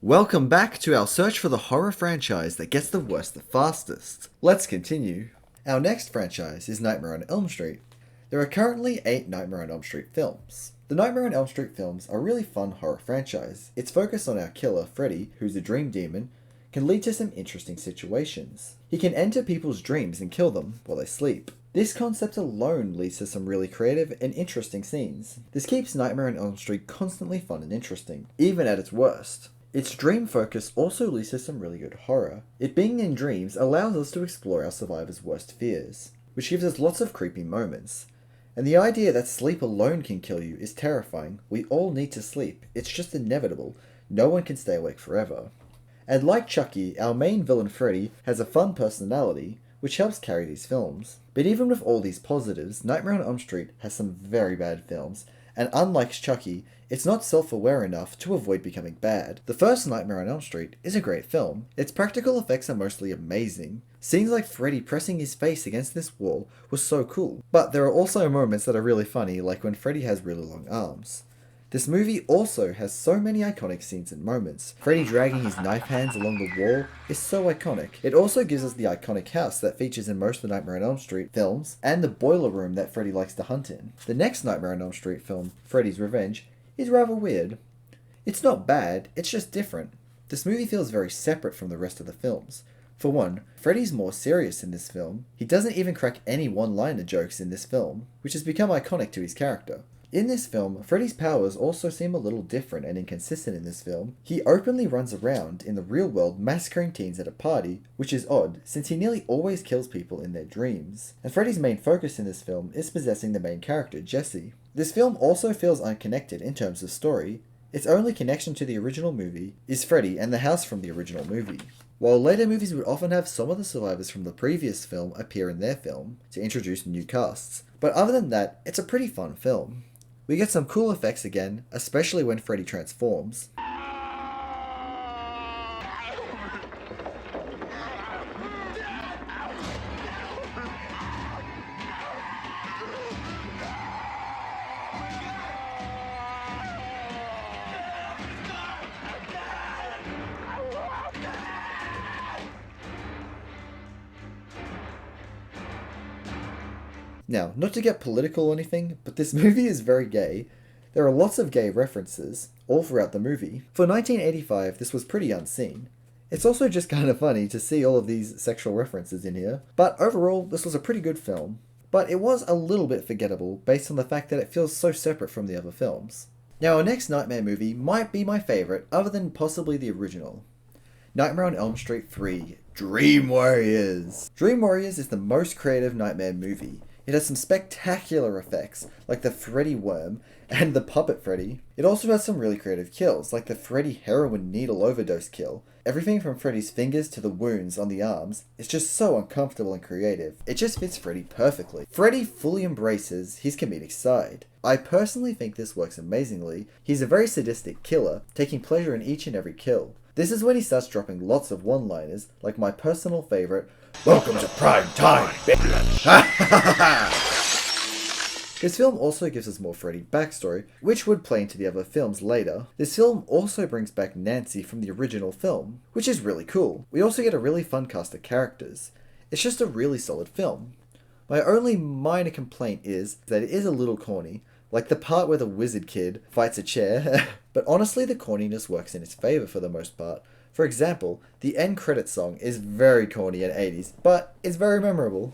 Welcome back to our search for the horror franchise that gets the worst the fastest. Let's continue. Our next franchise is Nightmare on Elm Street. There are currently 8 Nightmare on Elm Street films. The Nightmare on Elm Street films are a really fun horror franchise. Its focus on our killer, Freddy, who's a dream demon, can lead to some interesting situations. He can enter people's dreams and kill them while they sleep. This concept alone leads to some really creative and interesting scenes. This keeps Nightmare on Elm Street constantly fun and interesting, even at its worst. Its dream focus also leads to some really good horror. It being in dreams allows us to explore our survivors' worst fears, which gives us lots of creepy moments. And the idea that sleep alone can kill you is terrifying. We all need to sleep. It's just inevitable. No one can stay awake forever. And like Chucky, our main villain Freddy has a fun personality, which helps carry these films. But even with all these positives, Nightmare on Elm Street has some very bad films, and unlike Chucky, it's not self-aware enough to avoid becoming bad. The first Nightmare on Elm Street is a great film. Its practical effects are mostly amazing. Scenes like Freddy pressing his face against this wall was so cool. But there are also moments that are really funny, like when Freddy has really long arms. This movie also has so many iconic scenes and moments. Freddy dragging his knife hands along the wall is so iconic. It also gives us the iconic house that features in most of the Nightmare on Elm Street films, and the boiler room that Freddy likes to hunt in. The next Nightmare on Elm Street film, Freddy's Revenge, is rather weird. It's not bad, it's just different. This movie feels very separate from the rest of the films. For one, Freddy's more serious in this film. He doesn't even crack any one-liner jokes in this film, which has become iconic to his character. In this film, Freddy's powers also seem a little different and inconsistent in this film. He openly runs around in the real world massacring teens at a party, which is odd, since he nearly always kills people in their dreams. And Freddy's main focus in this film is possessing the main character, Jesse. This film also feels unconnected in terms of story. Its only connection to the original movie is Freddy and the house from the original movie. While later movies would often have some of the survivors from the previous film appear in their film to introduce new casts. But other than that, it's a pretty fun film. We get some cool effects again, especially when Freddy transforms. Now, not to get political or anything, but this movie is very gay. There are lots of gay references, all throughout the movie. For 1985, this was pretty unseen. It's also just kind of funny to see all of these sexual references in here. But overall, this was a pretty good film. But it was a little bit forgettable based on the fact that it feels so separate from the other films. Now, our next Nightmare movie might be my favourite, other than possibly the original. Nightmare on Elm Street 3, Dream Warriors. Dream Warriors is the most creative Nightmare movie. It has some spectacular effects, like the Freddy worm and the puppet Freddy. It also has some really creative kills, like the Freddy heroin needle overdose kill. Everything from Freddy's fingers to the wounds on the arms is just so uncomfortable and creative. It just fits Freddy perfectly. Freddy fully embraces his comedic side. I personally think this works amazingly. He's a very sadistic killer, taking pleasure in each and every kill. This is when he starts dropping lots of one-liners, like my personal favourite, "Welcome to prime time, bitch!" This film also gives us more Freddy backstory, which would play into the other films later. This film also brings back Nancy from the original film, which is really cool. We also get a really fun cast of characters. It's just a really solid film. My only minor complaint is that it is a little corny, like the part where the wizard kid fights a chair, but honestly the corniness works in its favour for the most part. For example, the end credit song is very corny and 80s, but it's very memorable.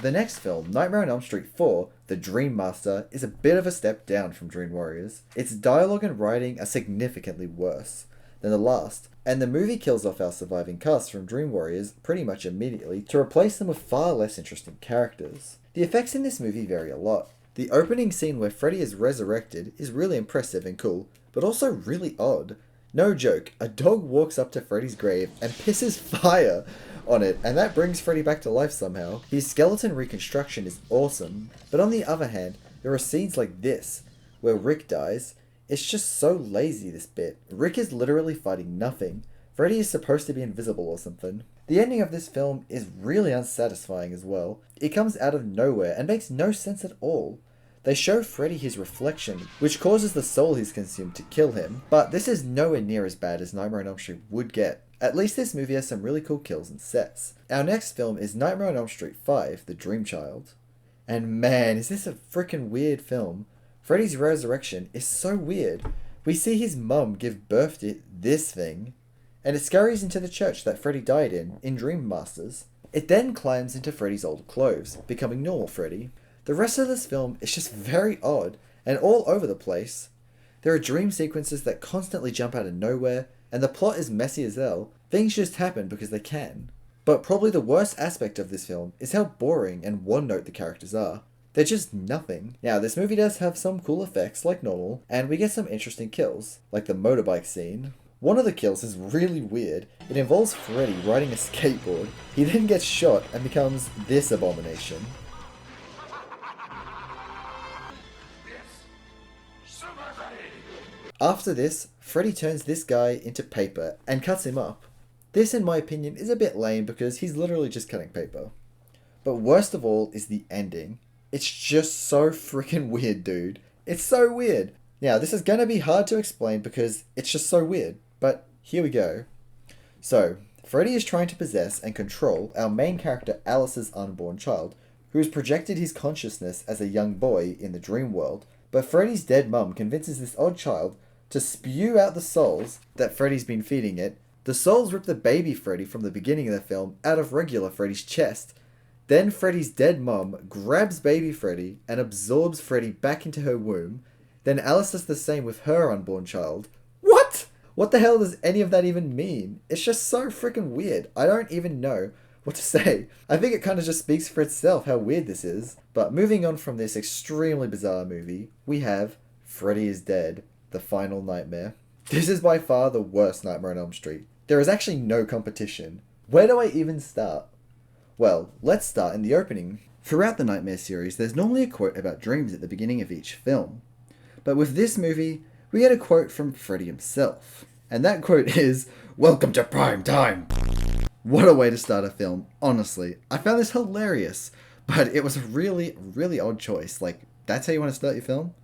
The next film, Nightmare on Elm Street 4, The Dream Master, is a bit of a step down from Dream Warriors. Its dialogue and writing are significantly worse than the last, and the movie kills off our surviving cast from Dream Warriors pretty much immediately to replace them with far less interesting characters. The effects in this movie vary a lot. The opening scene where Freddy is resurrected is really impressive and cool, but also really odd. No joke, a dog walks up to Freddy's grave and pisses fire on it, and that brings Freddy back to life somehow. His skeleton reconstruction is awesome, but on the other hand, there are scenes like this, where Rick dies. It's just so lazy, this bit. Rick is literally fighting nothing. Freddy is supposed to be invisible or something. The ending of this film is really unsatisfying as well. It comes out of nowhere and makes no sense at all. They show Freddy his reflection, which causes the soul he's consumed to kill him, but this is nowhere near as bad as Nightmare on Elm Street would get. At least this movie has some really cool kills and sets. Our next film is Nightmare on Elm Street 5, The Dream Child. And man, is this a freaking weird film. Freddy's resurrection is so weird. We see his mum give birth to this thing, and it scurries into the church that Freddy died in Dream Masters. It then climbs into Freddy's old clothes, becoming normal Freddy. The rest of this film is just very odd and all over the place. There are dream sequences that constantly jump out of nowhere, and the plot is messy as hell. Things just happen because they can. But probably the worst aspect of this film is how boring and one-note the characters are. They're just nothing. Now, this movie does have some cool effects like normal, and we get some interesting kills, like the motorbike scene. One of the kills is really weird. It involves Freddy riding a skateboard. He then gets shot and becomes this abomination. After this, Freddy turns this guy into paper and cuts him up. This, in my opinion, is a bit lame because he's literally just cutting paper. But worst of all is the ending. It's just so freaking weird, dude. It's so weird. Now, this is going to be hard to explain because it's just so weird, but here we go. So, Freddy is trying to possess and control our main character Alice's unborn child, who has projected his consciousness as a young boy in the dream world, but Freddy's dead mum convinces this odd child to spew out the souls that Freddy's been feeding it. The souls rip the baby Freddy from the beginning of the film out of regular Freddy's chest. Then Freddy's dead mum grabs baby Freddy and absorbs Freddy back into her womb. Then Alice does the same with her unborn child. What? What the hell does any of that even mean? It's just so freaking weird. I don't even know what to say. I think it kind of just speaks for itself how weird this is. But moving on from this extremely bizarre movie, we have Freddy is Dead, The Final Nightmare. This is by far the worst Nightmare on Elm Street. There is actually no competition. Where do I even start? Well, let's start in the opening. Throughout the Nightmare series, there's normally a quote about dreams at the beginning of each film. But with this movie, we get a quote from Freddy himself. And that quote is, "Welcome to prime time." What a way to start a film, honestly. I found this hilarious, but it was a really, really odd choice. Like, that's how you want to start your film?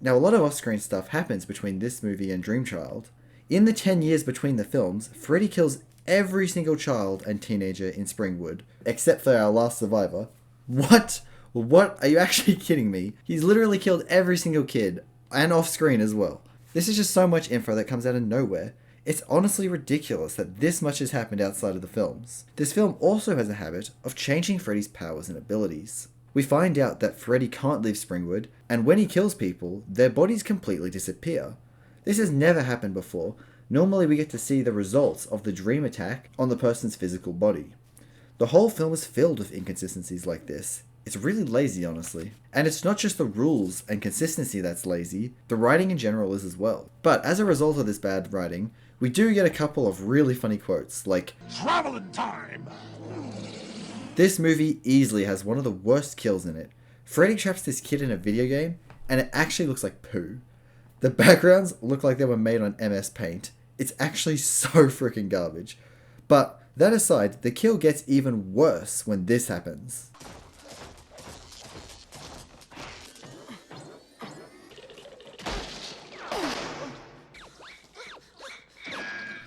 Now, a lot of off-screen stuff happens between this movie and Dream Child. In the 10 years between the films, Freddy kills every single child and teenager in Springwood, except for our last survivor. What? What? Are you actually kidding me? He's literally killed every single kid, and off-screen as well. This is just so much info that comes out of nowhere. It's honestly ridiculous that this much has happened outside of the films. This film also has a habit of changing Freddy's powers and abilities. We find out that Freddy can't leave Springwood, and when he kills people, their bodies completely disappear. This has never happened before. Normally we get to see the results of the dream attack on the person's physical body. The whole film is filled with inconsistencies like this. It's really lazy, honestly. And it's not just the rules and consistency that's lazy, the writing in general is as well. But as a result of this bad writing, we do get a couple of really funny quotes, like, "Travel in time!" This movie easily has one of the worst kills in it. Freddy traps this kid in a video game, and it actually looks like poo. The backgrounds look like they were made on MS Paint. It's actually so freaking garbage. But that aside, the kill gets even worse when this happens.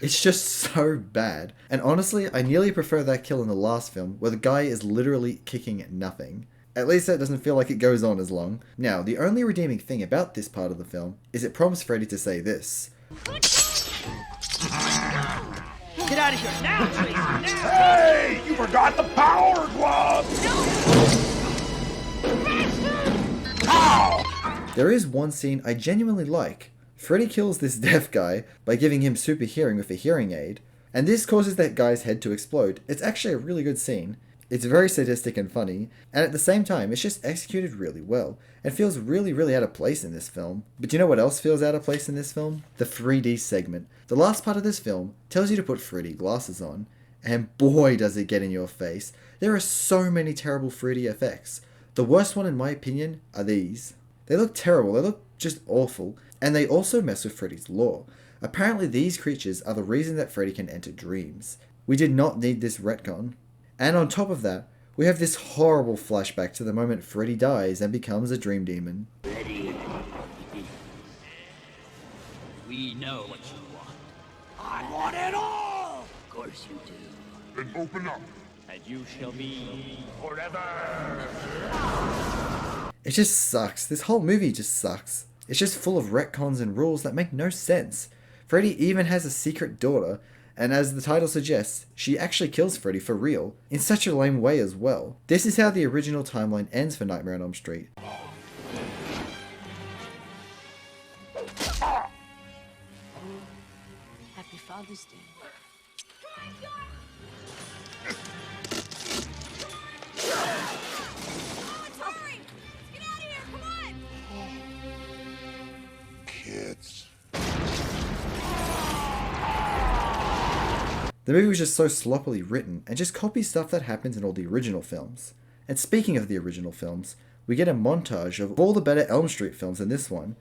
It's just so bad. And honestly, I nearly prefer that kill in the last film, where the guy is literally kicking nothing. At least that doesn't feel like it goes on as long. Now, the only redeeming thing about this part of the film is it prompts Freddy to say this. Get out of here now, Tracy, now! Hey, you forgot the power glove! Ow! There is one scene I genuinely like. Freddy kills this deaf guy by giving him super hearing with a hearing aid, and this causes that guy's head to explode. It's actually a really good scene. It's very sadistic and funny, and at the same time, it's just executed really well, and feels really, really out of place in this film. But do you know what else feels out of place in this film? The 3D segment. The last part of this film tells you to put 3D glasses on, and boy does it get in your face. There are so many terrible 3D effects. The worst one in my opinion are these. They look terrible, they look just awful, and they also mess with Freddy's lore. Apparently these creatures are the reason that Freddy can enter dreams. We did not need this retcon. And on top of that, we have this horrible flashback to the moment Freddy dies and becomes a dream demon. Ready. We know what you want. I want it all! Of course you do. Then open up. And you shall be Forever. It just sucks. This whole movie just sucks. It's just full of retcons and rules that make no sense. Freddy even has a secret daughter, and as the title suggests, she actually kills Freddy for real, in such a lame way as well. This is how the original timeline ends for Nightmare on Elm Street. Happy Father's Day. Kids. The movie was just so sloppily written and just copies stuff that happens in all the original films. And speaking of the original films, we get a montage of all the better Elm Street films in this one,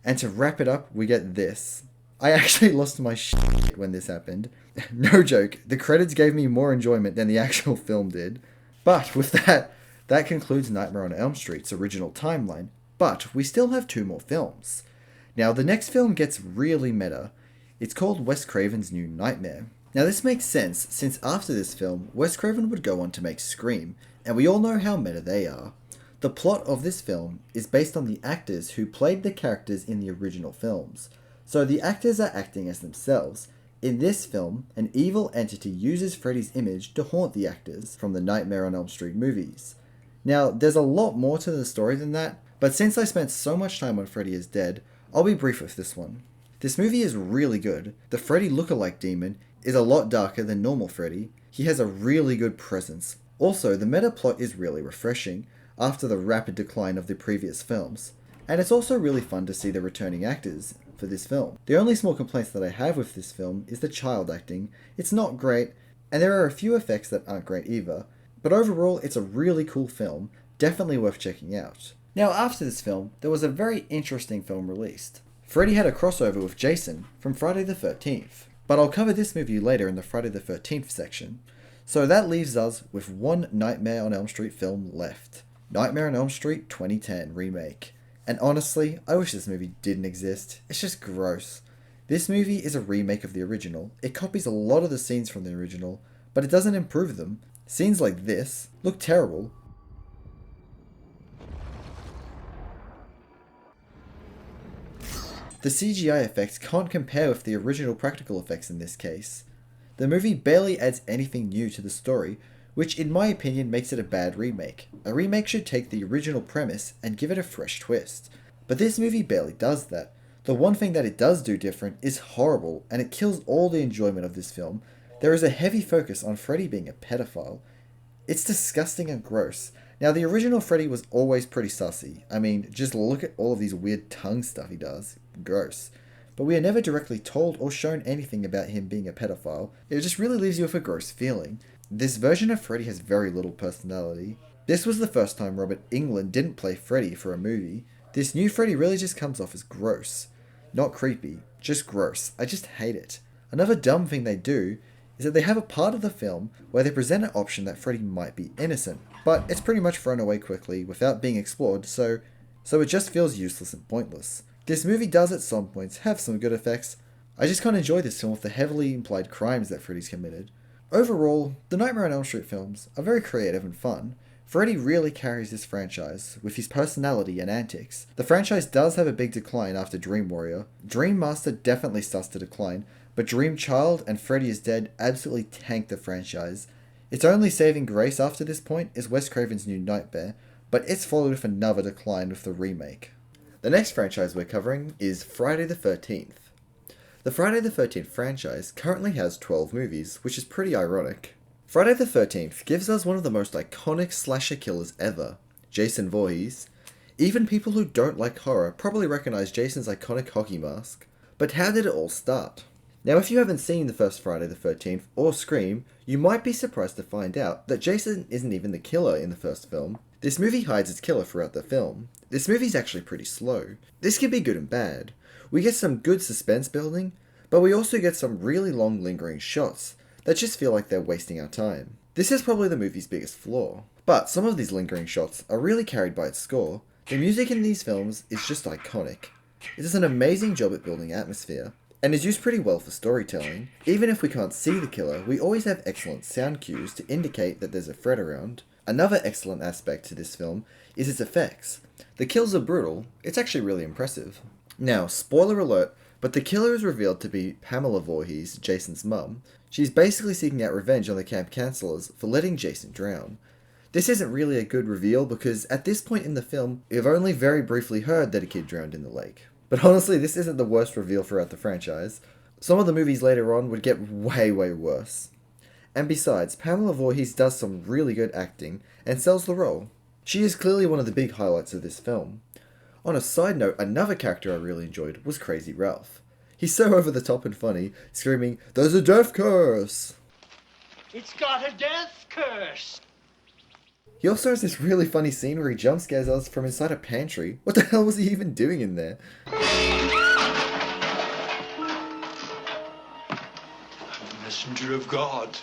and to wrap it up, we get this. I actually lost my shit when this happened. No joke, the credits gave me more enjoyment than the actual film did. But with that concludes Nightmare on Elm Street's original timeline, but we still have 2 more films. Now, the next film gets really meta. It's called Wes Craven's New Nightmare. Now, this makes sense, since after this film, Wes Craven would go on to make Scream, and we all know how meta they are. The plot of this film is based on the actors who played the characters in the original films. So the actors are acting as themselves. In this film, an evil entity uses Freddy's image to haunt the actors from the Nightmare on Elm Street movies. Now, there's a lot more to the story than that, but since I spent so much time on Freddy is Dead, I'll be brief with this one. This movie is really good. The Freddy lookalike demon is a lot darker than normal Freddy. He has a really good presence. Also, the meta plot is really refreshing after the rapid decline of the previous films. And it's also really fun to see the returning actors for this film. The only small complaints that I have with this film is the child acting. It's not great, and there are a few effects that aren't great either. But overall, it's a really cool film, definitely worth checking out. Now, after this film, there was a very interesting film released. Freddy had a crossover with Jason from Friday the 13th, but I'll cover this movie later in the Friday the 13th section. So that leaves us with one Nightmare on Elm Street film left. Nightmare on Elm Street 2010 remake. And honestly, I wish this movie didn't exist. It's just gross. This movie is a remake of the original. It copies a lot of the scenes from the original, but it doesn't improve them. Scenes like this look terrible. The CGI effects can't compare with the original practical effects in this case. The movie barely adds anything new to the story, which in my opinion makes it a bad remake. A remake should take the original premise and give it a fresh twist. But this movie barely does that. The one thing that it does do different is horrible, and it kills all the enjoyment of this film. There is a heavy focus on Freddy being a pedophile. It's disgusting and gross. Now, the original Freddy was always pretty sussy. I mean, just look at all of these weird tongue stuff he does. Gross. But we are never directly told or shown anything about him being a pedophile. It just really leaves you with a gross feeling. This version of Freddy has very little personality. This was the first time Robert Englund didn't play Freddy for a movie. This new Freddy really just comes off as gross. Not creepy, just gross. I just hate it. Another dumb thing they do is that they have a part of the film where they present an option that Freddy might be innocent, but it's pretty much thrown away quickly without being explored, so it just feels useless and pointless. This movie does at some points have some good effects. I just can't enjoy this film with the heavily implied crimes that Freddy's committed. Overall, the Nightmare on Elm Street films are very creative and fun. Freddy really carries this franchise with his personality and antics. The franchise does have a big decline after Dream Warrior. Dream Master definitely starts to decline, but Dream Child and Freddy is Dead absolutely tanked the franchise. Its only saving grace after this point is Wes Craven's New Nightmare, but it's followed with another decline with the remake. The next franchise we're covering is Friday the 13th. The Friday the 13th franchise currently has 12 movies, which is pretty ironic. Friday the 13th gives us one of the most iconic slasher killers ever, Jason Voorhees. Even people who don't like horror probably recognize Jason's iconic hockey mask. But how did it all start? Now, if you haven't seen the first Friday the 13th or Scream, you might be surprised to find out that Jason isn't even the killer in the first film. This movie hides its killer throughout the film. This movie's actually pretty slow. This can be good and bad. We get some good suspense building, but we also get some really long lingering shots. that just feel like they're wasting our time. This is probably the movie's biggest flaw. But some of these lingering shots are really carried by its score. The music in these films is just iconic. It does an amazing job at building atmosphere, and is used pretty well for storytelling. Even if we can't see the killer, we always have excellent sound cues to indicate that there's a threat around. Another excellent aspect to this film is its effects. The kills are brutal, it's actually really impressive. Now, spoiler alert, but the killer is revealed to be Pamela Voorhees, Jason's mum. She's basically seeking out revenge on the camp counselors for letting Jason drown. This isn't really a good reveal because at this point in the film, we've only very briefly heard that a kid drowned in the lake. But honestly, this isn't the worst reveal throughout the franchise. Some of the movies later on would get way worse. And besides, Pamela Voorhees does some really good acting and sells the role. She is clearly one of the big highlights of this film. On a side note, another character I really enjoyed was Crazy Ralph. He's so over the top and funny, screaming, "There's a death curse!" It's got a death curse! He also has this really funny scene where he jump scares us from inside a pantry. What the hell was he even doing in there? Messenger of God.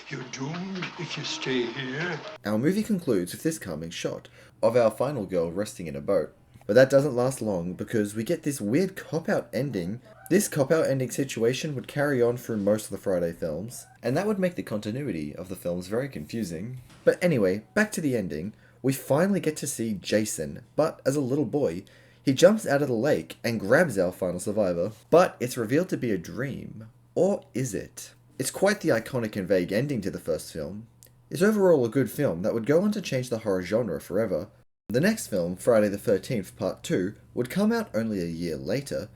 You're doomed if you stay here. Our movie concludes with this calming shot of our final girl resting in a boat. But that doesn't last long because we get this weird cop-out ending. This cop-out ending situation would carry on through most of the Friday films, and that would make the continuity of the films very confusing. But anyway, back to the ending. We finally get to see Jason, but as a little boy. He jumps out of the lake and grabs our final survivor, but it's revealed to be a dream. Or is it? It's quite the iconic and vague ending to the first film. It's overall a good film that would go on to change the horror genre forever. The next film, Friday the 13th Part 2, would come out only a year later.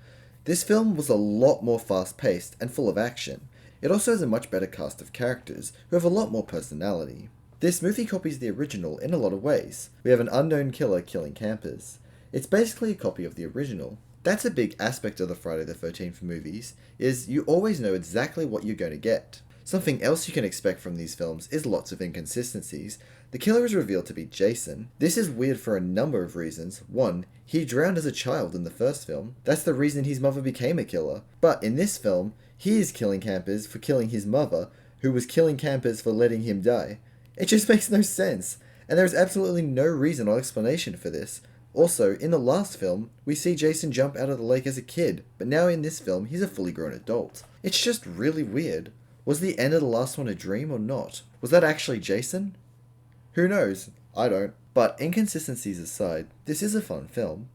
This film was a lot more fast-paced and full of action. It also has a much better cast of characters, who have a lot more personality. This movie copies the original in a lot of ways. We have an unknown killer killing campers. It's basically a copy of the original. That's a big aspect of the Friday the 13th movies, is you always know exactly what you're going to get. Something else you can expect from these films is lots of inconsistencies. The killer is revealed to be Jason. This is weird for a number of reasons. One, he drowned as a child in the first film. That's the reason his mother became a killer. But in this film, he is killing campers for killing his mother, who was killing campers for letting him die. It just makes no sense, and there's absolutely no reason or explanation for this. Also, in the last film, we see Jason jump out of the lake as a kid, but now in this film, he's a fully grown adult. It's just really weird. Was the end of the last one a dream or not? Was that actually Jason? Who knows? I don't. But inconsistencies aside, this is a fun film.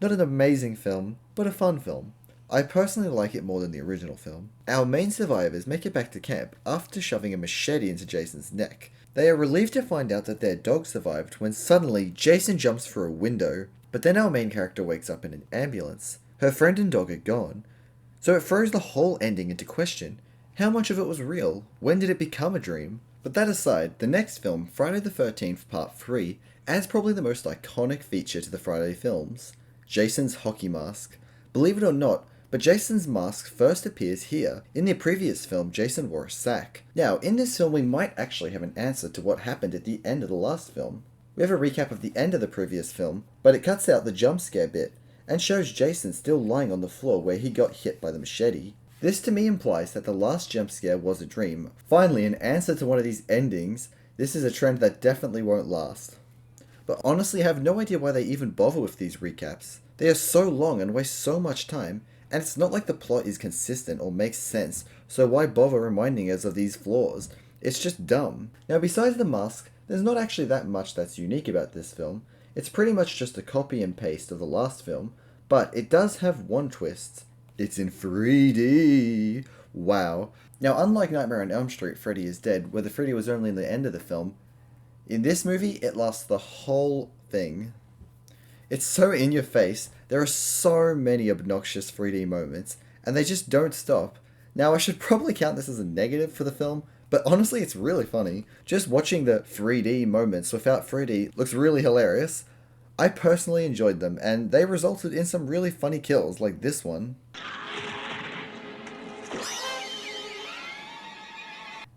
Not an amazing film, but a fun film. I personally like it more than the original film. Our main survivors make it back to camp after shoving a machete into Jason's neck. They are relieved to find out that their dog survived when suddenly Jason jumps through a window. But then our main character wakes up in an ambulance. Her friend and dog are gone. So it throws the whole ending into question. How much of it was real? When did it become a dream? But that aside, the next film, Friday the 13th Part 3, adds probably the most iconic feature to the Friday films. Jason's hockey mask. Believe it or not, but Jason's mask first appears here. In the previous film, Jason wore a sack. Now, in this film we might actually have an answer to what happened at the end of the last film. We have a recap of the end of the previous film, but it cuts out the jump scare bit, and shows Jason still lying on the floor where he got hit by the machete. This to me implies that the last jump scare was a dream. Finally, an answer to one of these endings. This is a trend that definitely won't last. But honestly, I have no idea why they even bother with these recaps. They are so long and waste so much time, and it's not like the plot is consistent or makes sense, so why bother reminding us of these flaws? It's just dumb. Now, besides the mask, there's not actually that much that's unique about this film. It's pretty much just a copy and paste of the last film, but it does have one twist. It's in 3D! Wow. Now, unlike Nightmare on Elm Street, Freddy is Dead, where the Freddy was only in the end of the film, in this movie, it lasts the whole thing. It's so in your face, there are so many obnoxious 3D moments, and they just don't stop. Now, I should probably count this as a negative for the film, but honestly, it's really funny. Just watching the 3D moments without 3D looks really hilarious. I personally enjoyed them, and they resulted in some really funny kills, like this one.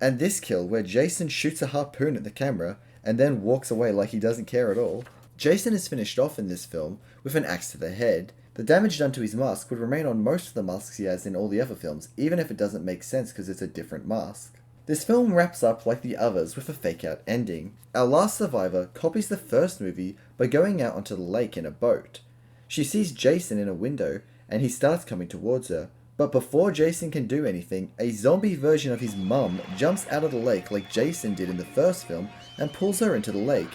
And this kill, where Jason shoots a harpoon at the camera, and then walks away like he doesn't care at all. Jason is finished off in this film with an axe to the head. The damage done to his mask would remain on most of the masks he has in all the other films, even if it doesn't make sense because it's a different mask. This film wraps up like the others with a fake-out ending. Our last survivor copies the first movie by going out onto the lake in a boat. She sees Jason in a window, and he starts coming towards her. But before Jason can do anything, a zombie version of his mum jumps out of the lake like Jason did in the first film and pulls her into the lake.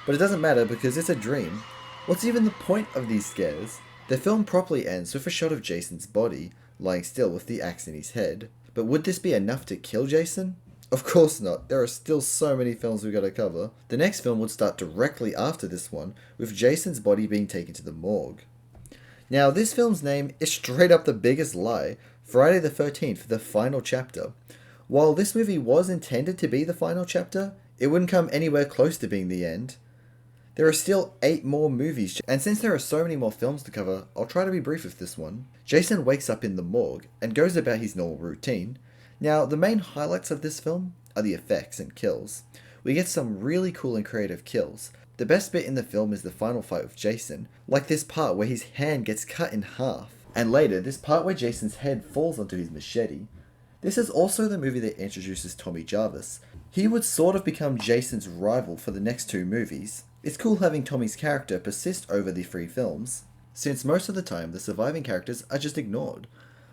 But it doesn't matter because it's a dream. What's even the point of these scares? The film properly ends with a shot of Jason's body, lying still with the axe in his head. But would this be enough to kill Jason? Of course not, there are still so many films we've got to cover. The next film would start directly after this one, with Jason's body being taken to the morgue. Now, this film's name is straight up the biggest lie, Friday the 13th, the final chapter. While this movie was intended to be the final chapter, it wouldn't come anywhere close to being the end. There are still 8 more movies, and since there are so many more films to cover, I'll try to be brief with this one. Jason wakes up in the morgue, and goes about his normal routine. Now, the main highlights of this film are the effects and kills. We get some really cool and creative kills. The best bit in the film is the final fight with Jason, like this part where his hand gets cut in half, and later this part where Jason's head falls onto his machete. This is also the movie that introduces Tommy Jarvis. He would sort of become Jason's rival for the next 2 movies. It's cool having Tommy's character persist over the 3 films, since most of the time the surviving characters are just ignored.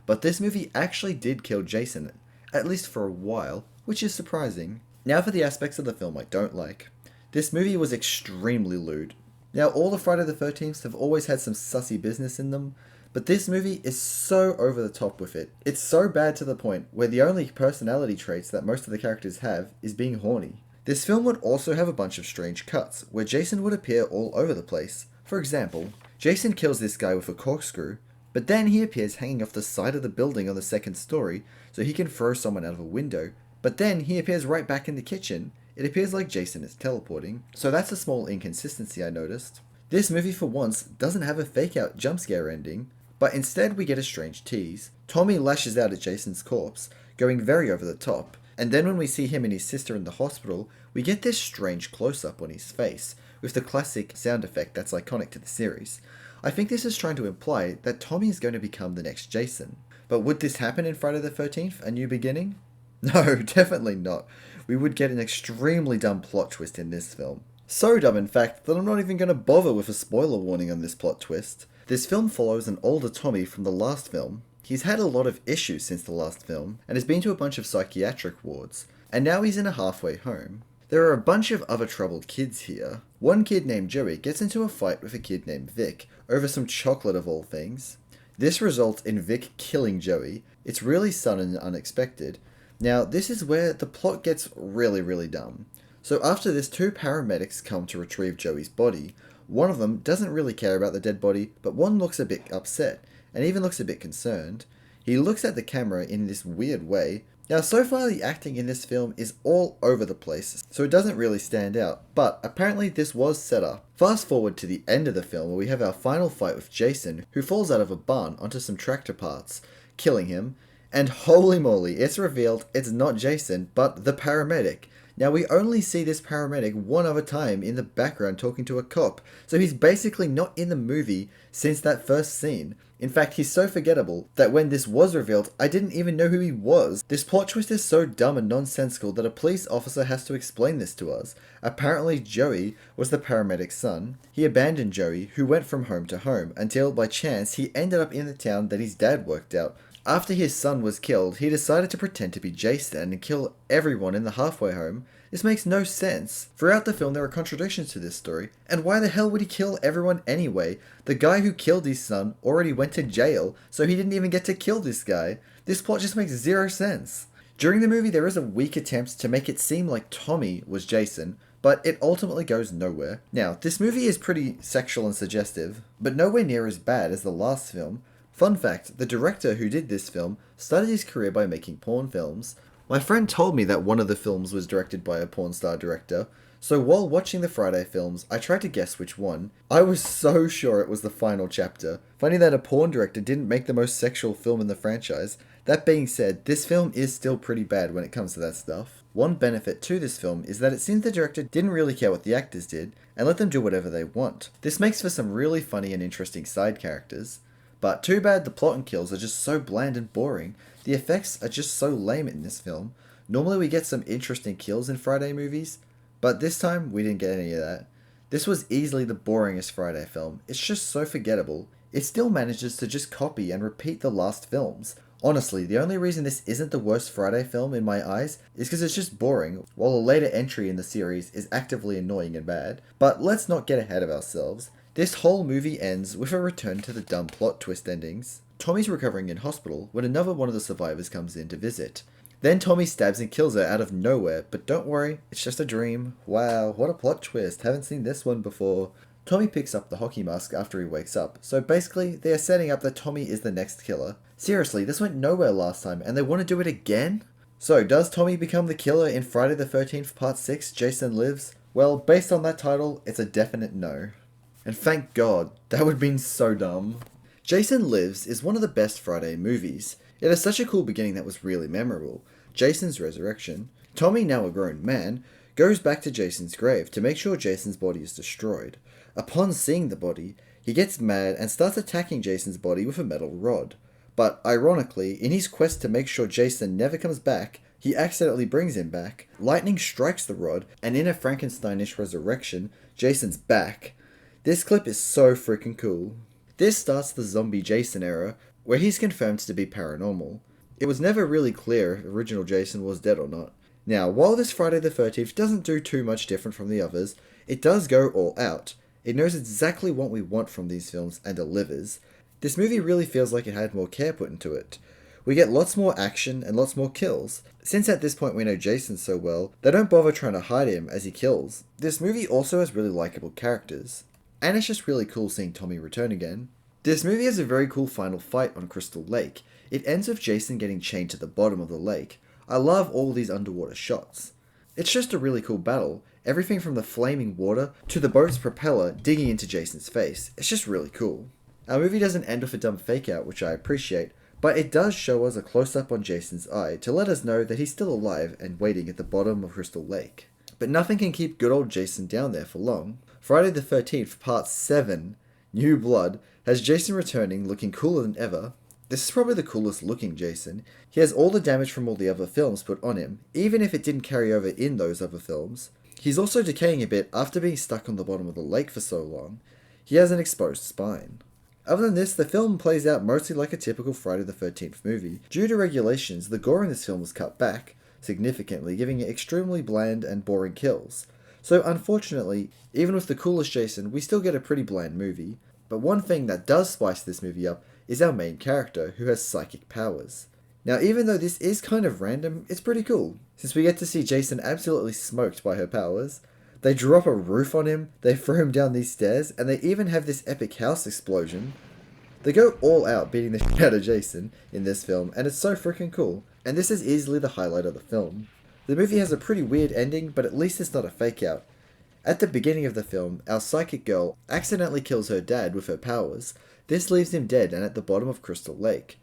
But this movie actually did kill Jason, at least for a while, which is surprising. Now for the aspects of the film I don't like. This movie was extremely lewd. Now, all the Friday the 13th have always had some sussy business in them, but this movie is so over the top with it. It's so bad to the point where the only personality traits that most of the characters have is being horny. This film would also have a bunch of strange cuts, where Jason would appear all over the place. For example, Jason kills this guy with a corkscrew, but then he appears hanging off the side of the building on the 2nd story so he can throw someone out of a window, but then he appears right back in the kitchen. It appears like Jason is teleporting, so that's a small inconsistency I noticed. This movie for once doesn't have a fake-out jump scare ending, but instead we get a strange tease. Tommy lashes out at Jason's corpse, going very over the top, and then when we see him and his sister in the hospital, we get this strange close-up on his face, with the classic sound effect that's iconic to the series. I think this is trying to imply that Tommy is going to become the next Jason. But would this happen in Friday the 13th, A New Beginning? No, definitely not. We would get an extremely dumb plot twist in this film. So dumb, in fact, that I'm not even going to bother with a spoiler warning on this plot twist. This film follows an older Tommy from the last film. He's had a lot of issues since the last film, and has been to a bunch of psychiatric wards, and now he's in a halfway home. There are a bunch of other troubled kids here. One kid named Joey gets into a fight with a kid named Vic, over some chocolate of all things. This results in Vic killing Joey. It's really sudden and unexpected. Now, this is where the plot gets really dumb. So after this, 2 paramedics come to retrieve Joey's body. One of them doesn't really care about the dead body, but one looks a bit upset, and even looks a bit concerned. He looks at the camera in this weird way. Now, so far the acting in this film is all over the place, so it doesn't really stand out, but apparently this was set up. Fast forward to the end of the film where we have our final fight with Jason, who falls out of a barn onto some tractor parts, killing him. And holy moly, it's revealed it's not Jason, but the paramedic. Now, we only see this paramedic one other time in the background talking to a cop, so he's basically not in the movie since that first scene. In fact, he's so forgettable that when this was revealed, I didn't even know who he was. This plot twist is so dumb and nonsensical that a police officer has to explain this to us. Apparently, Joey was the paramedic's son. He abandoned Joey, who went from home to home, until by chance he ended up in the town that his dad worked out. After his son was killed, he decided to pretend to be Jason and kill everyone in the halfway home. This makes no sense. Throughout the film there are contradictions to this story, and why the hell would he kill everyone anyway? The guy who killed his son already went to jail, so he didn't even get to kill this guy. This plot just makes zero sense. During the movie there is a weak attempt to make it seem like Tommy was Jason, but it ultimately goes nowhere. Now, this movie is pretty sexual and suggestive, but nowhere near as bad as the last film. Fun fact, the director who did this film started his career by making porn films. My friend told me that one of the films was directed by a porn star director, so while watching the Friday films, I tried to guess which one. I was so sure it was the final chapter. Funny that a porn director didn't make the most sexual film in the franchise. That being said, this film is still pretty bad when it comes to that stuff. One benefit to this film is that it seems the director didn't really care what the actors did, and let them do whatever they want. This makes for some really funny and interesting side characters. But too bad the plot and kills are just so bland and boring. The effects are just so lame in this film. Normally we get some interesting kills in Friday movies, but this time we didn't get any of that. This was easily the boringest Friday film. It's just so forgettable. It still manages to just copy and repeat the last films. Honestly, the only reason this isn't the worst Friday film in my eyes is because it's just boring, while a later entry in the series is actively annoying and bad. But let's not get ahead of ourselves. This whole movie ends with a return to the dumb plot twist endings. Tommy's recovering in hospital when another one of the survivors comes in to visit. Then Tommy stabs and kills her out of nowhere, but don't worry, it's just a dream. Wow, what a plot twist, haven't seen this one before. Tommy picks up the hockey mask after he wakes up, so basically they are setting up that Tommy is the next killer. Seriously, this went nowhere last time and they want to do it again? So does Tommy become the killer in Friday the 13th Part 6, Jason Lives? Well, based on that title, it's a definite no. And thank God, that would have been so dumb. Jason Lives is one of the best Friday movies. It has such a cool beginning that was really memorable. Jason's resurrection. Tommy, now a grown man, goes back to Jason's grave to make sure Jason's body is destroyed. Upon seeing the body, he gets mad and starts attacking Jason's body with a metal rod. But ironically, in his quest to make sure Jason never comes back, he accidentally brings him back. Lightning strikes the rod, and in a Frankensteinish resurrection, Jason's back. This clip is so freaking cool. This starts the zombie Jason era, where he's confirmed to be paranormal. It was never really clear if original Jason was dead or not. Now, while this Friday the 13th doesn't do too much different from the others, it does go all out. It knows exactly what we want from these films and delivers. This movie really feels like it had more care put into it. We get lots more action and lots more kills. Since at this point we know Jason so well, they don't bother trying to hide him as he kills. This movie also has really likable characters. And it's just really cool seeing Tommy return again. This movie has a very cool final fight on Crystal Lake. It ends with Jason getting chained to the bottom of the lake. I love all these underwater shots. It's just a really cool battle. Everything from the flaming water to the boat's propeller digging into Jason's face. It's just really cool. Our movie doesn't end with a dumb fake out, which I appreciate, but it does show us a close-up on Jason's eye to let us know that he's still alive and waiting at the bottom of Crystal Lake. But nothing can keep good old Jason down there for long. Friday the 13th, Part 7, New Blood, has Jason returning looking cooler than ever. This is probably the coolest looking Jason. He has all the damage from all the other films put on him, even if it didn't carry over in those other films. He's also decaying a bit after being stuck on the bottom of the lake for so long. He has an exposed spine. Other than this, the film plays out mostly like a typical Friday the 13th movie. Due to regulations, the gore in this film was cut back significantly, giving it extremely bland and boring kills. So unfortunately, even with the coolest Jason, we still get a pretty bland movie. But one thing that does spice this movie up is our main character, who has psychic powers. Now, even though this is kind of random, it's pretty cool, since we get to see Jason absolutely smoked by her powers. They drop a roof on him, they throw him down these stairs, and they even have this epic house explosion. They go all out beating the shit out of Jason in this film, and it's so freaking cool. And this is easily the highlight of the film. The movie has a pretty weird ending, but at least it's not a fake out. At the beginning of the film, our psychic girl accidentally kills her dad with her powers. This leaves him dead and at the bottom of Crystal Lake.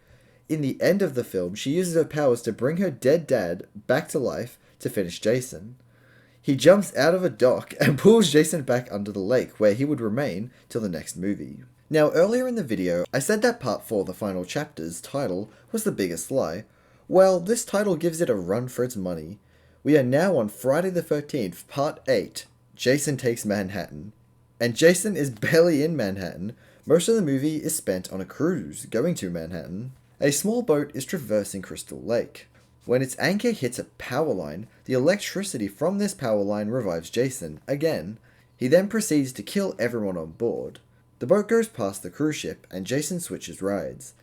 In the end of the film, she uses her powers to bring her dead dad back to life to finish Jason. He jumps out of a dock and pulls Jason back under the lake, where he would remain till the next movie. Now, earlier in the video, I said that Part 4, the final chapter's title, was the biggest lie. Well, this title gives it a run for its money. We are now on Friday the 13th, Part 8, Jason Takes Manhattan. And Jason is barely in Manhattan. Most of the movie is spent on a cruise going to Manhattan. A small boat is traversing Crystal Lake. When its anchor hits a power line, the electricity from this power line revives Jason, again. He then proceeds to kill everyone on board. The boat goes past the cruise ship, and Jason switches rides.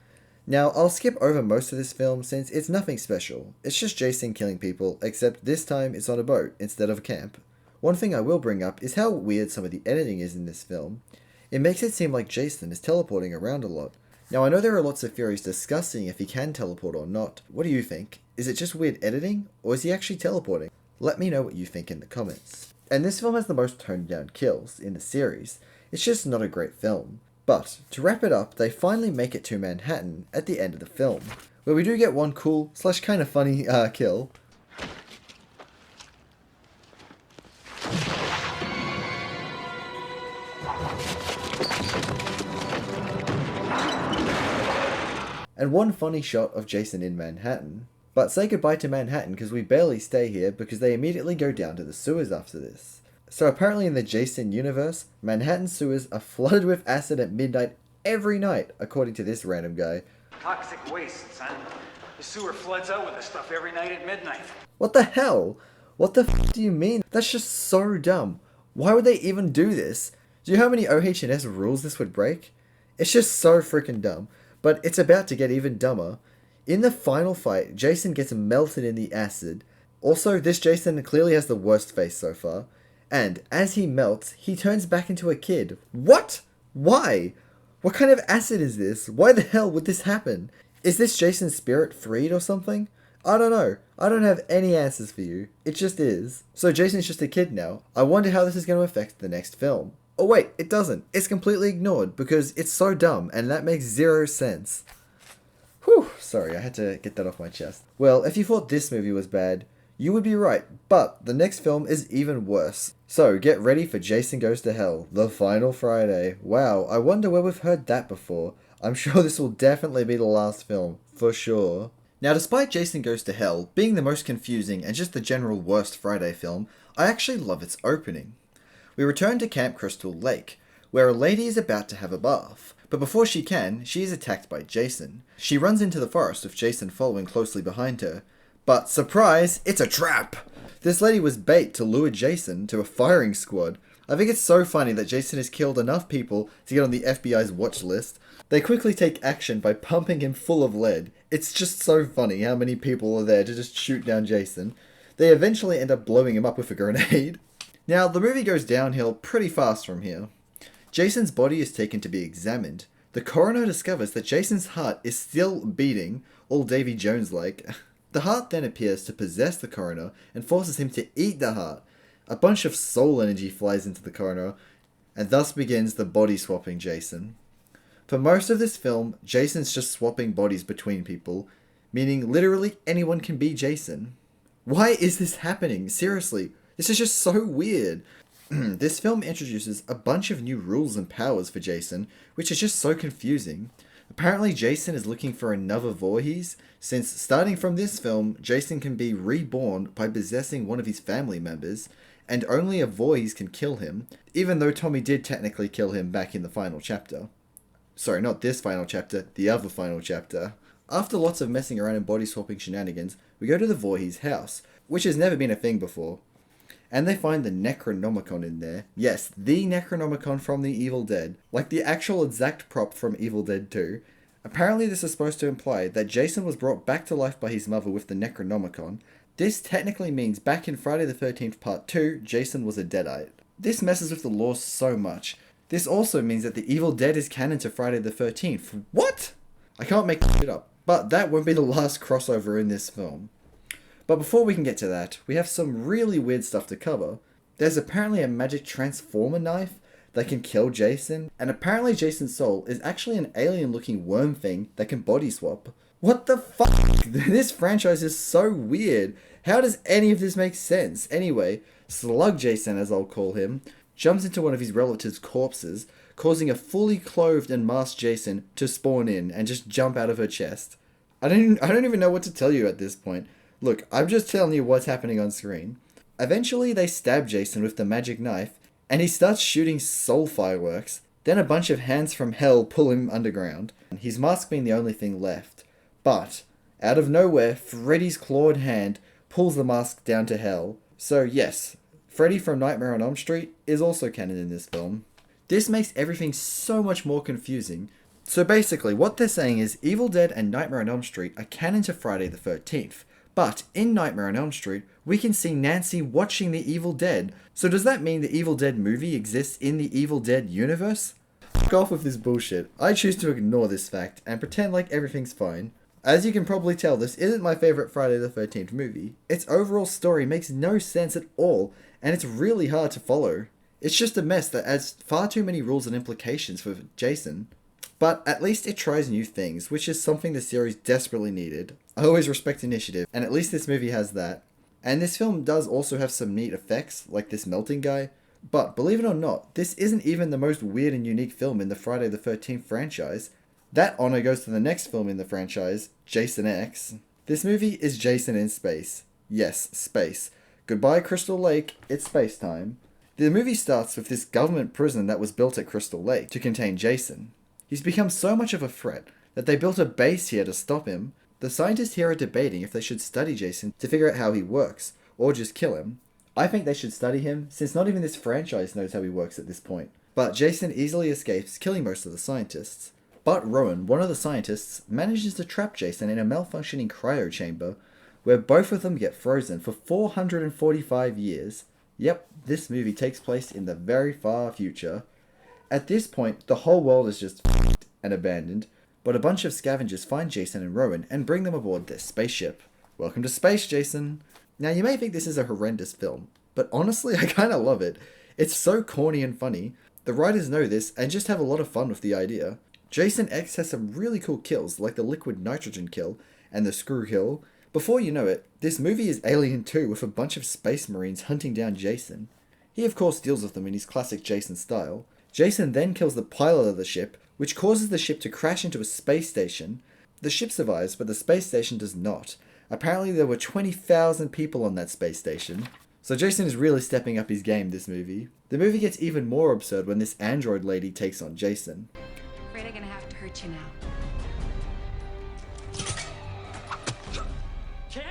Now, I'll skip over most of this film since it's nothing special. It's just Jason killing people, except this time it's on a boat instead of a camp. One thing I will bring up is how weird some of the editing is in this film. It makes it seem like Jason is teleporting around a lot. Now, I know there are lots of theories discussing if he can teleport or not. What do you think? Is it just weird editing, or is he actually teleporting? Let me know what you think in the comments. And this film has the most toned down kills in the series. It's just not a great film. But to wrap it up, they finally make it to Manhattan at the end of the film, where we do get one cool / kind of funny kill. And one funny shot of Jason in Manhattan. But say goodbye to Manhattan because we barely stay here because they immediately go down to the sewers after this. So apparently in the Jason universe, Manhattan sewers are flooded with acid at midnight every night, according to this random guy. Toxic waste, son. The sewer floods out with this stuff every night at midnight. What the hell? What the f do you mean? That's just so dumb. Why would they even do this? Do you know how many OH&S rules this would break? It's just so freaking dumb. But it's about to get even dumber. In the final fight, Jason gets melted in the acid. Also, this Jason clearly has the worst face so far. And as he melts, he turns back into a kid. What? Why? What kind of acid is this? Why the hell would this happen? Is this Jason's spirit freed or something? I don't know. I don't have any answers for you. It just is. So Jason's just a kid now. I wonder how this is going to affect the next film. Oh wait, it doesn't. It's completely ignored because it's so dumb and that makes zero sense. Whew, sorry, I had to get that off my chest. Well, if you thought this movie was bad, you would be right, but the next film is even worse. So get ready for Jason Goes to Hell, The Final Friday. Wow, I wonder where we've heard that before. I'm sure this will definitely be the last film, for sure. Now, despite Jason Goes to Hell being the most confusing and just the general worst Friday film, I actually love its opening. We return to Camp Crystal Lake, where a lady is about to have a bath. But before she can, she is attacked by Jason. She runs into the forest with Jason following closely behind her. But surprise, it's a trap! This lady was bait to lure Jason to a firing squad. I think it's so funny that Jason has killed enough people to get on the FBI's watch list. They quickly take action by pumping him full of lead. It's just so funny how many people are there to just shoot down Jason. They eventually end up blowing him up with a grenade. Now, the movie goes downhill pretty fast from here. Jason's body is taken to be examined. The coroner discovers that Jason's heart is still beating, all Davy Jones-like. The heart then appears to possess the coroner and forces him to eat the heart. A bunch of soul energy flies into the coroner, and thus begins the body swapping Jason. For most of this film, Jason's just swapping bodies between people, meaning literally anyone can be Jason. Why is this happening? Seriously, this is just so weird. This film introduces a bunch of new rules and powers for Jason, which is just so confusing. Apparently Jason is looking for another Voorhees, since starting from this film, Jason can be reborn by possessing one of his family members, and only a Voorhees can kill him, even though Tommy did technically kill him back in the final chapter. Sorry, not this final chapter, the other final chapter. After lots of messing around and body swapping shenanigans, we go to the Voorhees house, which has never been a thing before. And they find the Necronomicon in there. Yes, the Necronomicon from the Evil Dead. Like the actual exact prop from Evil Dead 2. Apparently this is supposed to imply that Jason was brought back to life by his mother with the Necronomicon. This technically means back in Friday the 13th Part 2, Jason was a Deadite. This messes with the lore so much. This also means that the Evil Dead is canon to Friday the 13th. What? I can't make shit up. But that won't be the last crossover in this film. But before we can get to that, we have some really weird stuff to cover. There's apparently a magic transformer knife that can kill Jason, and apparently Jason's soul is actually an alien-looking worm thing that can body swap. What the fuck? This franchise is so weird. How does any of this make sense? Anyway, Slug Jason, as I'll call him, jumps into one of his relatives' corpses, causing a fully clothed and masked Jason to spawn in and just jump out of her chest. I don't even know what to tell you at this point. Look, I'm just telling you what's happening on screen. Eventually, they stab Jason with the magic knife, and he starts shooting soul fireworks. Then a bunch of hands from hell pull him underground, his mask being the only thing left. But, out of nowhere, Freddy's clawed hand pulls the mask down to hell. So yes, Freddy from Nightmare on Elm Street is also canon in this film. This makes everything so much more confusing. So basically, what they're saying is Evil Dead and Nightmare on Elm Street are canon to Friday the 13th. But in Nightmare on Elm Street, we can see Nancy watching the Evil Dead. So does that mean the Evil Dead movie exists in the Evil Dead universe? Fuck off with this bullshit. I choose to ignore this fact and pretend like everything's fine. As you can probably tell, this isn't my favorite Friday the 13th movie. Its overall story makes no sense at all, and it's really hard to follow. It's just a mess that adds far too many rules and implications for Jason. But at least it tries new things, which is something the series desperately needed. I always respect initiative, and at least this movie has that. And this film does also have some neat effects, like this melting guy. But believe it or not, this isn't even the most weird and unique film in the Friday the 13th franchise. That honor goes to the next film in the franchise, Jason X. This movie is Jason in space. Yes, space. Goodbye Crystal Lake, it's space time. The movie starts with this government prison that was built at Crystal Lake to contain Jason. He's become so much of a threat that they built a base here to stop him. The scientists here are debating if they should study Jason to figure out how he works, or just kill him. I think they should study him, since not even this franchise knows how he works at this point. But Jason easily escapes, killing most of the scientists. But Rowan, one of the scientists, manages to trap Jason in a malfunctioning cryo chamber, where both of them get frozen for 445 years. Yep, this movie takes place in the very far future. At this point, the whole world is just and abandoned, but a bunch of scavengers find Jason and Rowan and bring them aboard their spaceship. Welcome to space, Jason. Now, you may think this is a horrendous film, but honestly, I kinda love it. It's so corny and funny. The writers know this and just have a lot of fun with the idea. Jason X has some really cool kills, like the liquid nitrogen kill and the screw kill. Before you know it, this movie is Alien 2 with a bunch of space marines hunting down Jason. He of course deals with them in his classic Jason style. Jason then kills the pilot of the ship, which causes the ship to crash into a space station. The ship survives, but the space station does not. Apparently there were 20,000 people on that space station. So Jason is really stepping up his game this movie. The movie gets even more absurd when this android lady takes on Jason. Afraid I'm gonna have to hurt you now. Cam!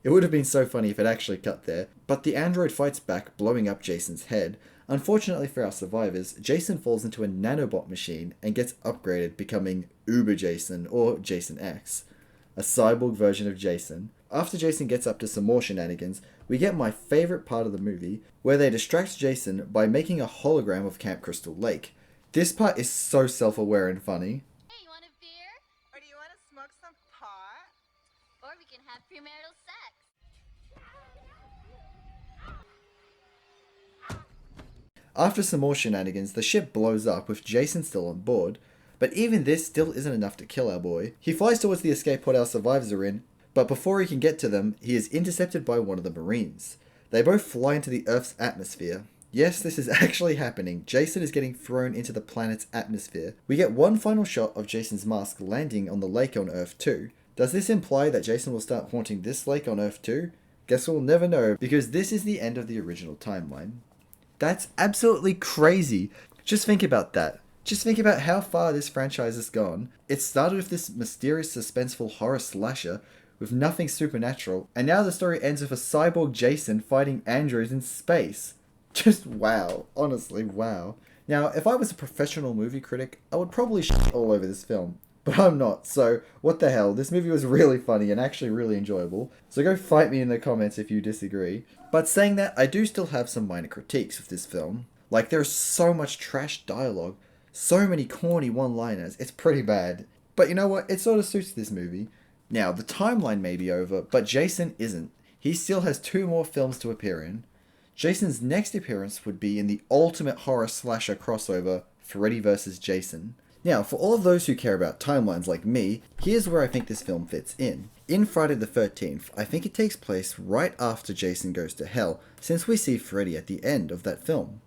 It would have been so funny if it actually cut there, but the android fights back, blowing up Jason's head. Unfortunately for our survivors, Jason falls into a nanobot machine and gets upgraded, becoming Uber Jason, or Jason X, a cyborg version of Jason. After Jason gets up to some more shenanigans, we get my favourite part of the movie, where they distract Jason by making a hologram of Camp Crystal Lake. This part is so self-aware and funny. Hey, you want a beer? Or do you want to smoke some pot? Or we can have premarital sex. After some more shenanigans, the ship blows up with Jason still on board, but even this still isn't enough to kill our boy. He flies towards the escape pod our survivors are in, but before he can get to them, he is intercepted by one of the Marines. They both fly into the Earth's atmosphere. Yes, this is actually happening. Jason is getting thrown into the planet's atmosphere. We get one final shot of Jason's mask landing on the lake on Earth 2. Does this imply that Jason will start haunting this lake on Earth 2? Guess we'll never know, because this is the end of the original timeline. That's absolutely crazy. Just think about that. Just think about how far this franchise has gone. It started with this mysterious, suspenseful horror slasher with nothing supernatural, and now the story ends with a cyborg Jason fighting androids in space. Just wow. Honestly, wow. Now, if I was a professional movie critic, I would probably shit all over this film. But I'm not, so what the hell, this movie was really funny and actually really enjoyable, so go fight me in the comments if you disagree. But saying that, I do still have some minor critiques of this film. Like, there's so much trash dialogue, so many corny one-liners, it's pretty bad. But you know what, it sort of suits this movie. Now, the timeline may be over, but Jason isn't. He still has 2 more films to appear in. Jason's next appearance would be in the ultimate horror slasher crossover, Freddy vs. Jason. Now, for all of those who care about timelines like me, here's where I think this film fits in. In Friday the 13th, I think it takes place right after Jason goes to hell, since we see Freddy at the end of that film.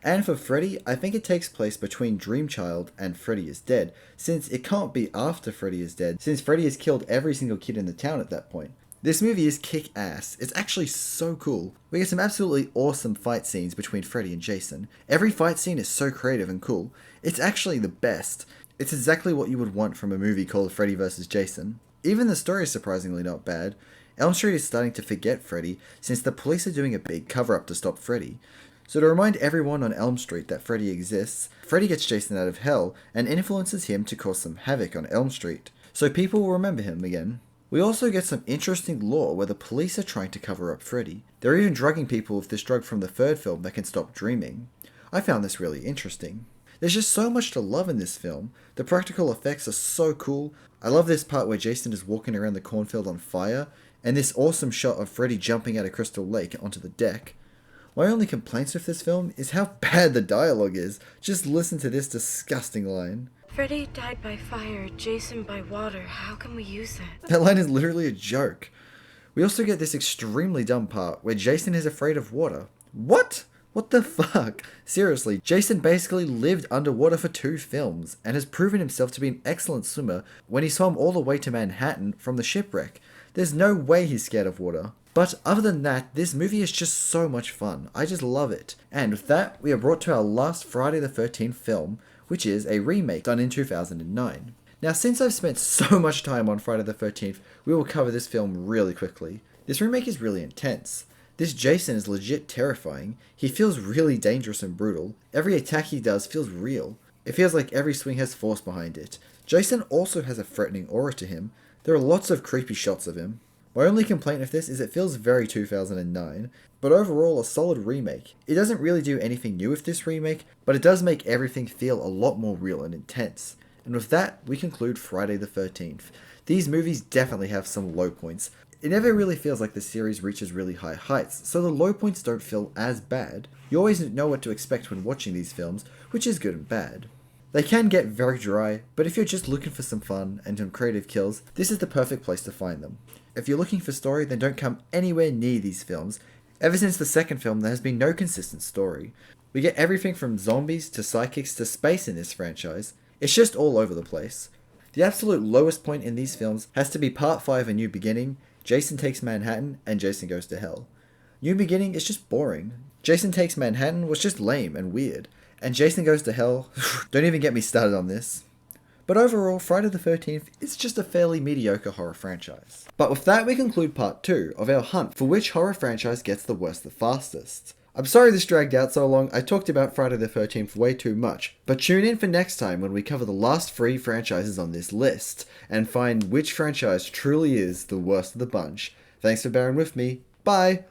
And for Freddy, I think it takes place between Dreamchild and Freddy is Dead, since it can't be after Freddy is dead, since Freddy has killed every single kid in the town at that point. This movie is kick-ass. It's actually so cool. We get some absolutely awesome fight scenes between Freddy and Jason. Every fight scene is so creative and cool. It's actually the best. It's exactly what you would want from a movie called Freddy vs. Jason. Even the story is surprisingly not bad. Elm Street is starting to forget Freddy, since the police are doing a big cover-up to stop Freddy. So to remind everyone on Elm Street that Freddy exists, Freddy gets Jason out of hell and influences him to cause some havoc on Elm Street, so people will remember him again. We also get some interesting lore where the police are trying to cover up Freddy. They're even drugging people with this drug from the 3rd film that can stop dreaming. I found this really interesting. There's just so much to love in this film. The practical effects are so cool. I love this part where Jason is walking around the cornfield on fire, and this awesome shot of Freddy jumping out of Crystal Lake onto the deck. My only complaints with this film is how bad the dialogue is. Just listen to this disgusting line. Freddy died by fire, Jason by water. How can we use that? That line is literally a joke. We also get this extremely dumb part where Jason is afraid of water. What? What the fuck? Seriously, Jason basically lived underwater for 2 films and has proven himself to be an excellent swimmer when he swam all the way to Manhattan from the shipwreck. There's no way he's scared of water. But other than that, this movie is just so much fun. I just love it. And with that, we are brought to our last Friday the 13th film, which is a remake done in 2009. Now, since I've spent so much time on Friday the 13th, we will cover this film really quickly. This remake is really intense. This Jason is legit terrifying. He feels really dangerous and brutal. Every attack he does feels real. It feels like every swing has force behind it. Jason also has a threatening aura to him. There are lots of creepy shots of him. My only complaint with this is it feels very 2009, but overall a solid remake. It doesn't really do anything new with this remake, but it does make everything feel a lot more real and intense. And with that, we conclude Friday the 13th. These movies definitely have some low points. It never really feels like the series reaches really high heights, so the low points don't feel as bad. You always know what to expect when watching these films, which is good and bad. They can get very dry, but if you're just looking for some fun and some creative kills, this is the perfect place to find them. If you're looking for story, then don't come anywhere near these films. Ever since the second film, there has been no consistent story. We get everything from zombies to psychics to space in this franchise. It's just all over the place. The absolute lowest point in these films has to be Part 5 A New Beginning, Jason Takes Manhattan, and Jason Goes to Hell. New Beginning is just boring. Jason Takes Manhattan was just lame and weird. And Jason Goes to Hell, don't even get me started on this. But overall, Friday the 13th is just a fairly mediocre horror franchise. But with that, we conclude part 2 of our hunt for which horror franchise gets the worst the fastest. I'm sorry this dragged out so long, I talked about Friday the 13th way too much, but tune in for next time when we cover the last 3 franchises on this list, and find which franchise truly is the worst of the bunch. Thanks for bearing with me, bye!